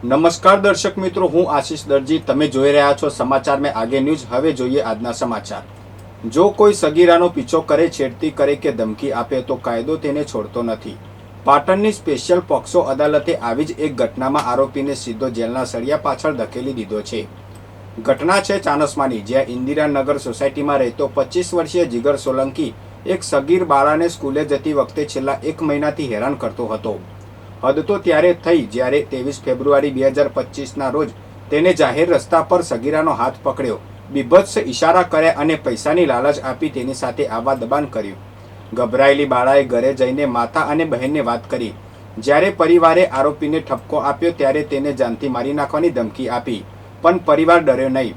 નમસ્કાર દર્શક મિત્રો, હું આશીષ દરજી. તમે જોઈ રહ્યા છો સમાચાર મેં આગે ન્યૂઝ. હવે જોઈએ આજના સમાચાર. જો કોઈ સગીરાનો પીછો કરે, છેડતી કરે કે ધમકી આપે તો કાયદો તેને છોડતો નથી. પાટણની સ્પેશિયલ પોક્સો અદાલતે આવી જ એક ઘટનામાં આરોપીને સીધો જેલના સળિયા પાછળ ધકેલી દીધો છે. ઘટના છે ચાણસ્માની, જ્યાં ઇન્દિરાનગર સોસાયટીમાં રહેતો 25 વર્ષીય જીગર સોલંકી એક સગીર બાળાને સ્કૂલે જતી વખતે છેલ્લા 1 મહિનાથી હેરાન કરતો હતો. હદ તો ત્યારે થઈ જ્યારે 23 ફેબ્રુઆરી 2025ના રોજ તેને જાહેર રસ્તા પર સગીરાનો હાથ પકડ્યો, બીભત્સ ઇશારા કર્યા અને પૈસાની લાલચ આપી તેની સાથે આવા દબાણ કર્યું. ગભરાયેલી બાળાએ ઘરે જઈને માતા અને બહેનને વાત કરી. જ્યારે પરિવારે આરોપીને ઠપકો આપ્યો ત્યારે તેને જાનથી મારી નાખવાની ધમકી આપી, પણ પરિવાર ડર્યો નહીં.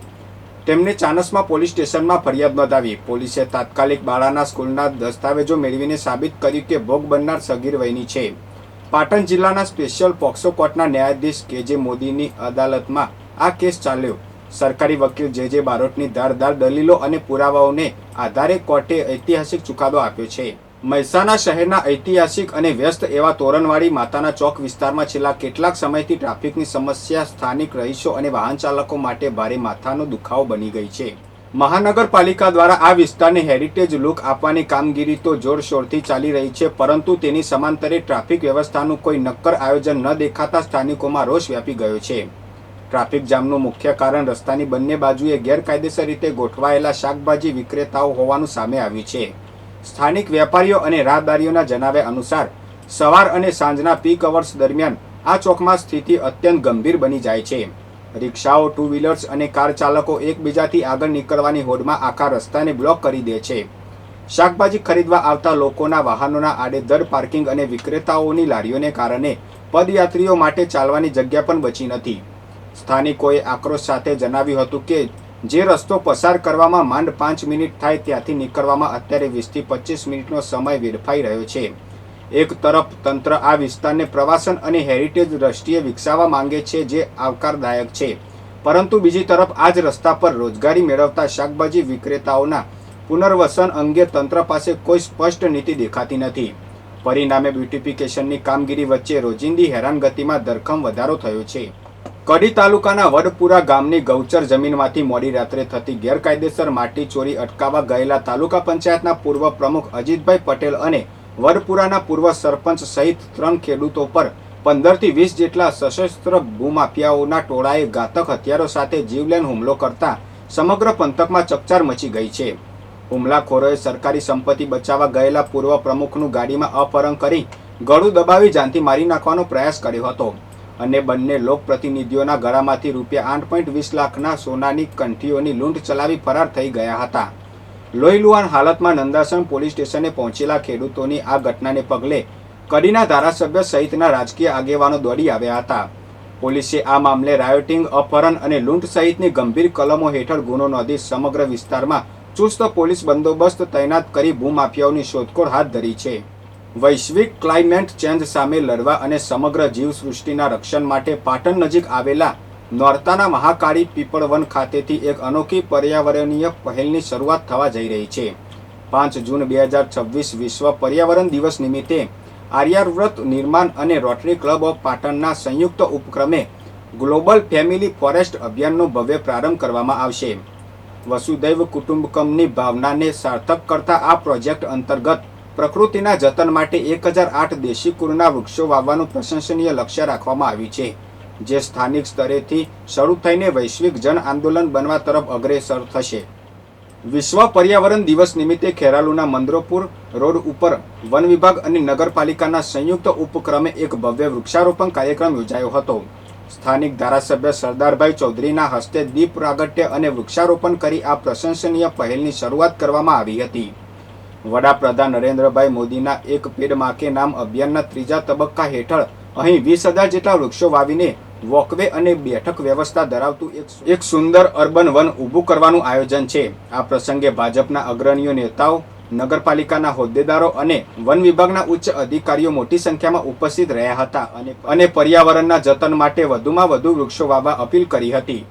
તેમણે ચાણસ્મા પોલીસ સ્ટેશનમાં ફરિયાદ નોંધાવી. પોલીસે તાત્કાલિક બાળાના સ્કૂલના દસ્તાવેજો મેળવીને સાબિત કર્યું કે ભોગ બનનાર સગીર વયની છે. પાટણ જિલ્લાના સ્પેશિયલ પોક્સો કોર્ટના ન્યાયાધીશ કે.જે. મોદીની અદાલતમાં આ કેસ ચાલ્યો. સરકારી વકીલ જે.જે. બારોટની ધારદાર દલીલો અને પુરાવાઓને આધારે કોર્ટે ઐતિહાસિક ચુકાદો આપ્યો છે. મહેસાણા શહેરના ઐતિહાસિક અને વ્યસ્ત એવા તોરણવાડી માતાના ચોક વિસ્તારમાં છેલ્લા કેટલાક સમયથી ટ્રાફિકની સમસ્યા સ્થાનિક રહીશો અને વાહન ચાલકો માટે ભારે માથાનો દુખાવો બની ગઈ છે. મહાનગરપાલિકા દ્વારા આ વિસ્તારને હેરિટેજ લુક આપવાની કામગીરી તો જોરશોરથી ચાલી રહી છે, પરંતુ તેની સમાંતરે ટ્રાફિક વ્યવસ્થાનું કોઈ નક્કર આયોજન ન દેખાતા સ્થાનિકોમાં રોષ વ્યાપી ગયો છે. ટ્રાફિક જામનું મુખ્ય કારણ રસ્તાની બંને બાજુએ ગેરકાયદેસર રીતે ગોઠવાયેલા શાકભાજી વિક્રેતાઓ હોવાનું સામે આવ્યું છે. સ્થાનિક વેપારીઓ અને રાહદારીઓના જણાવ્યા અનુસાર સવાર અને સાંજના પીક અવર્સ દરમિયાન આ ચોકમાં સ્થિતિ અત્યંત ગંભીર બની જાય છે. રિક્ષાઓ, ટુ વ્હીલર્સ અને કાર ચાલકો એકબીજાથી આગળ નીકળવાની હોડમાં આખા રસ્તાને બ્લોક કરી દે છે. શાકભાજી ખરીદવા આવતા લોકોના વાહનોના આડેધડ પાર્કિંગ અને વિક્રેતાઓની લારીઓને કારણે પદયાત્રીઓ માટે ચાલવાની જગ્યા પણ બચી નથી. સ્થાનિકોએ આક્રોશ સાથે જણાવ્યું હતું કે જે રસ્તો પસાર કરવામાં માંડ 5 મિનિટ થાય ત્યાંથી નીકળવામાં અત્યારે 20 થી 25 મિનિટનો સમય વેડફાઈ રહ્યો છે. એક તરફ તંત્ર આ વિસ્તારને પ્રવાસન અને હેરિટેજ દ્રષ્ટિએ વિકસાવવા માંગે છે, જે આવકારદાયક છે, પરંતુ બીજી તરફ આ જ રસ્તા પર રોજગારી મેળવતા શાકભાજી વિક્રેતાઓના પુનર્વસન અંગે તંત્ર પાસે કોઈ સ્પષ્ટ નીતિ દેખાતી નથી. પરિણામે બ્યુટિફિકેશનની કામગીરી વચ્ચે રોજિંદી હેરાનગતિમાં ધરખમ વધારો થયો છે. કડી તાલુકાના વડપુરા ગામની ગૌચર જમીનમાંથી મોડી રાત્રે થતી ગેરકાયદેસર માટી ચોરી અટકાવવા ગયેલા તાલુકા પંચાયતના પૂર્વ પ્રમુખ અજીતભાઈ પટેલ અને વડપુરાના પૂર્વ સરપંચ સહિત 3 ખેડૂતો પર 15 થી 20 જેટલા સશસ્ત્ર ભૂમાફિયાઓના ટોળાએ ઘાતક હથિયારો સાથે જીવલેણ હુમલો કરતા સમગ્ર પંથકમાં ચકચાર મચી ગઈ છે. હુમલાખોરોએ સરકારી સંપત્તિ બચાવવા ગયેલા પૂર્વ પ્રમુખનું ગાડીમાં અપહરણ કરી ગળું દબાવી જાનથી મારી નાખવાનો પ્રયાસ કર્યો હતો અને બંને લોકપ્રતિનિધિઓના ગળામાંથી ₹8.20 લાખના સોનાની કંઠીઓની લૂંટ ચલાવી ફરાર થઈ ગયા હતા. લોહીલુહાણ હાલતમાં નંદાસણ પોલીસ સ્ટેશને પહોંચેલા ખેડૂતોની આ ઘટનાને પગલે કડીના ધારાસભ્ય સહિતના રાજકીય આગેવાનો દોડી આવ્યા હતા. પોલીસે આ મામલે રાયોટિંગ, અપહરણ અને લૂંટ સહિતની ગંભીર કલમો હેઠળ ગુનો નોંધી સમગ્ર વિસ્તારમાં ચુસ્ત પોલીસ બંદોબસ્ત તૈનાત કરી ભૂમાફિયાઓની શોધખોળ હાથ ધરી છે. વૈશ્વિક ક્લાઇમેટ ચેન્જ સામે લડવા અને સમગ્ર જીવસૃષ્ટિના રક્ષણ માટે પાટણ નજીક આવેલા નોરતાના મહાકાળી પીપળવન ખાતેથી એક અનોખી પર્યાવરણીય પહેલની શરૂઆત થવા જઈ રહી છે. 5 જૂન 2026 વિશ્વ પર્યાવરણ દિવસ નિમિત્તે આર્યાવ્રત નિર્માણ અને રોટરી ક્લબ ઓફ પાટણના સંયુક્ત ઉપક્રમે ગ્લોબલ ફેમિલી ફોરેસ્ટ અભિયાનનો ભવ્ય પ્રારંભ કરવામાં આવશે. વસુદૈવ કુટુંબકમની ભાવનાને સાર્થક કરતા આ પ્રોજેક્ટ અંતર્ગત પ્રકૃતિના જતન માટે 1008 દેશી કુળના વૃક્ષો વાવવાનું પ્રશંસનીય લક્ષ્ય રાખવામાં આવ્યું છે, જે સ્થાનિક સ્તરેથી શરૂ થઈને વૈશ્વિક જન આંદોલન બનવા તરફ અગ્રેસર થશે. વિશ્વ પર્યાવરણ દિવસ નિમિત્તે ખેરાલુના મંદરોપુર રોડ ઉપર વન વિભાગ અને નગરપાલિકાના સંયુક્ત ઉપક્રમે એક ભવ્ય વૃક્ષારોપણ કાર્યક્રમ યોજાયો હતો. સ્થાનિક ધારાસભ્ય સરદારભાઈ ચૌધરીના હસ્તે દીપ પ્રાગટ્ય અને વૃક્ષારોપણ કરી આ પ્રશંસનીય પહેલની શરૂઆત કરવામાં આવી હતી. વડાપ્રધાન નરેન્દ્રભાઈ મોદીના એક પેડ માં કે નામ અભિયાનના 3જા તબક્કા હેઠળ અહીં 20,000 જેટલા વૃક્ષો વાવીને વોકવે અને બેઠક વ્યવસ્થા ધરાવતું એક સુંદર અર્બન વન ઊભું કરવાનું આયોજન છે. આ પ્રસંગે ભાજપના અગ્રણીય નેતાઓ, નગરપાલિકાના હોદ્દેદારો અને વન વિભાગના ઉચ્ચ અધિકારીઓ મોટી સંખ્યામાં ઉપસ્થિત રહ્યા હતા અને પર્યાવરણના જતન માટે વધુમાં વધુ વૃક્ષો વાવવા અપીલ કરી હતી.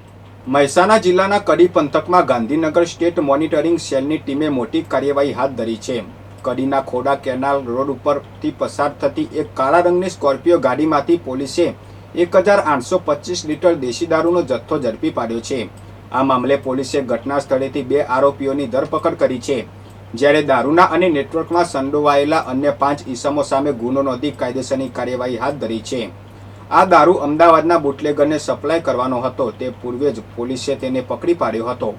મહેસાણા જિલ્લાના કડી પંથકમાં ગાંધીનગર સ્ટેટ મોનિટરિંગ સેલની ટીમે મોટી કાર્યવાહી હાથ ધરી છે. કડીના ખોડા કેનાલ રોડ ઉપરથી પસાર થતી એક કાળા રંગની સ્કોર્પિયો ગાડીમાંથી પોલીસે 1825 લીટર દેશી દારૂનો જથ્થો ઝડપી પાડ્યો છે. આ મામલે પોલીસે ઘટના સ્થળેથી 2 આરોપીઓની ધરપકડ કરી છે, જ્યારે દારૂના અને નેટવર્કમાં સંડોવાયેલા અન્ય 5 ઈસમો સામે ગુનો નોંધી કાયદેસરની કાર્યવાહી હાથ ધરી છે. આ દારૂ અમદાવાદના બુટલેગરને સપ્લાય કરવાનો હતો. તે પૂર્વે જ પોલીસે તેને પકડી પાડ્યો હતો.